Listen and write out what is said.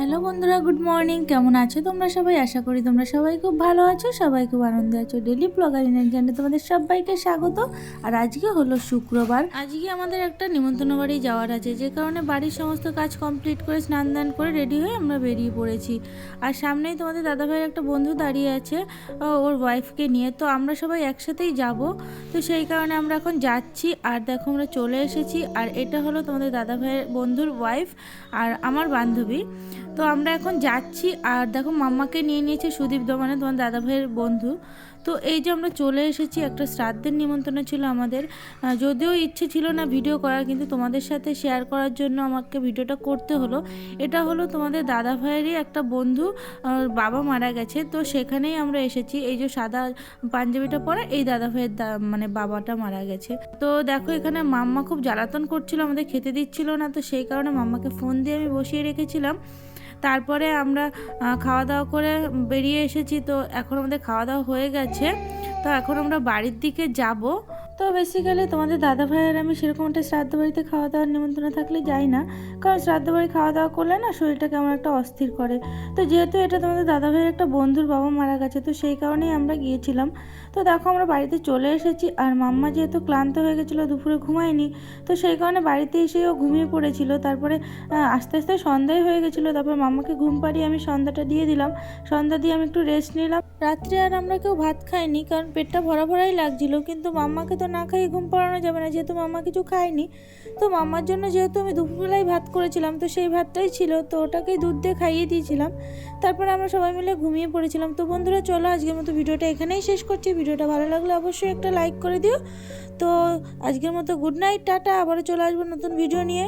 Hello বন্ধুরা, good morning. কেমন আছো তোমরা সবাই? আশা করি তোমরা সবাই খুব ভালো আছো, সবাই খুব আনন্দে আছো। ডেলি ব্লগার ইন্ডিয়ান চ্যানেলে তোমাদের সবাইকে স্বাগত। আর আজকে হলো শুক্রবার। আজকে আমাদের একটা নিমন্ত্রণ বাড়ি যাওয়ার আছে, যে কারণে বাড়ির সমস্ত কাজ কমপ্লিট করে স্নান দান করে রেডি হয়ে আমরা বেরিয়ে পড়েছি। আর সামনেই তোমাদের দাদাভাইয়ের একটা বন্ধু দাঁড়িয়ে আছে ওর ওয়াইফকে নিয়ে, তো আমরা সবাই একসাথেই যাব। তো সেই কারণে আমরা এখন যাচ্ছি। আর দেখো আমরা চলে এসেছি। আর এটা হলো তোমাদের দাদাভাইয়ের বন্ধুর ওয়াইফ আর আমার বান্ধবী। তো আমরা এখন যাচ্ছি। আর দেখো মাম্মাকে নিয়ে নিয়েছে সুদীপ দা, মানে তোমার দাদাভাইয়ের বন্ধু। তো এই যে আমরা চলে এসেছি, একটা শ্রাদ্ধের নিমন্ত্রণ ছিল আমাদের। যদিও ইচ্ছে ছিল না ভিডিও করার, কিন্তু তোমাদের সাথে শেয়ার করার জন্য আমাকে ভিডিওটা করতে হলো। এটা হলো তোমাদের দাদাভাইয়েরই একটা বন্ধু, বাবা মারা গেছে, তো সেখানেই আমরা এসেছি। এই যে সাদা পাঞ্জাবিটা পরে এই দাদাভাইয়ের মানে বাবাটা মারা গেছে। তো দেখো এখানে মাম্মা খুব জ্বালাতন করছিল, আমাদের খেতে দিচ্ছিল না, তো সেই কারণে মাম্মাকে ফোন দিয়ে আমি বসিয়ে রেখেছিলাম। তারপরে আমরা খাওয়া দাওয়া করে বেরিয়ে এসেছি। তো এখন আমাদের খাওয়া দাওয়া হয়ে গেছে, তো এখন আমরা বাড়ির দিকে যাব। তো বেসিক্যালি তোমাদের দাদা ভাইয়ের আমি সেরকম একটা শ্রাদ্ধ বাড়িতে খাওয়া দাওয়ার নিমন্ত্রণ থাকলে যাই না, কারণ শ্রাদ্ধ বাড়ি খাওয়া দাওয়া করলে না শরীরটা কেমন একটা অস্থির করে। তো যেহেতু এটা তোমাদের দাদা ভাইয়ের একটা বন্ধুর বাবা মারা গেছে, তো সেই কারণেই আমরা গিয়েছিলাম। তো দেখো আমরা বাড়িতে চলে এসেছি। আর মাম্মা যেহেতু ক্লান্ত হয়ে গেছিলো, দুপুরে ঘুমায়নি, তো সেই কারণে বাড়িতে এসেও ঘুমিয়ে পড়েছিল। তারপরে আস্তে আস্তে সন্ধ্যাই হয়ে গেছিলো। তারপর মাম্মাকে ঘুম পাড়িয়ে আমি সন্ধ্যাটা দিয়ে দিলাম। সন্ধ্যা দিয়ে আমি একটু রেস্ট নিলাম। রাত্রে আর আমরা কেউ ভাত খাইনি, কারণ পেটটা ভরা ভরাই লাগছিল। কিন্তু মাম্মাকে তো না খাইয়ে ঘুম পাড়ানো যাবে না, যেহেতু মাম্মা কিছু খায়নি। তো মাম্মার জন্য যেহেতু আমি দুপুরবেলায় ভাত করেছিলাম, তো সেই ভাতটাই ছিল, তো ওটাকেই দুধ দিয়ে খাইয়ে দিয়েছিলাম। তারপরে আমরা সবাই মিলে ঘুমিয়ে পড়েছিলাম। তো বন্ধুরা চলো আজকের মতো ভিডিওটা এখানেই শেষ করছি। ভিডিওটা ভালো লাগলে অবশ্যই একটা লাইক করে দিও। তো আজকের মতো গুড নাইট, টাটা। আবারও চলে আসবো নতুন ভিডিও নিয়ে।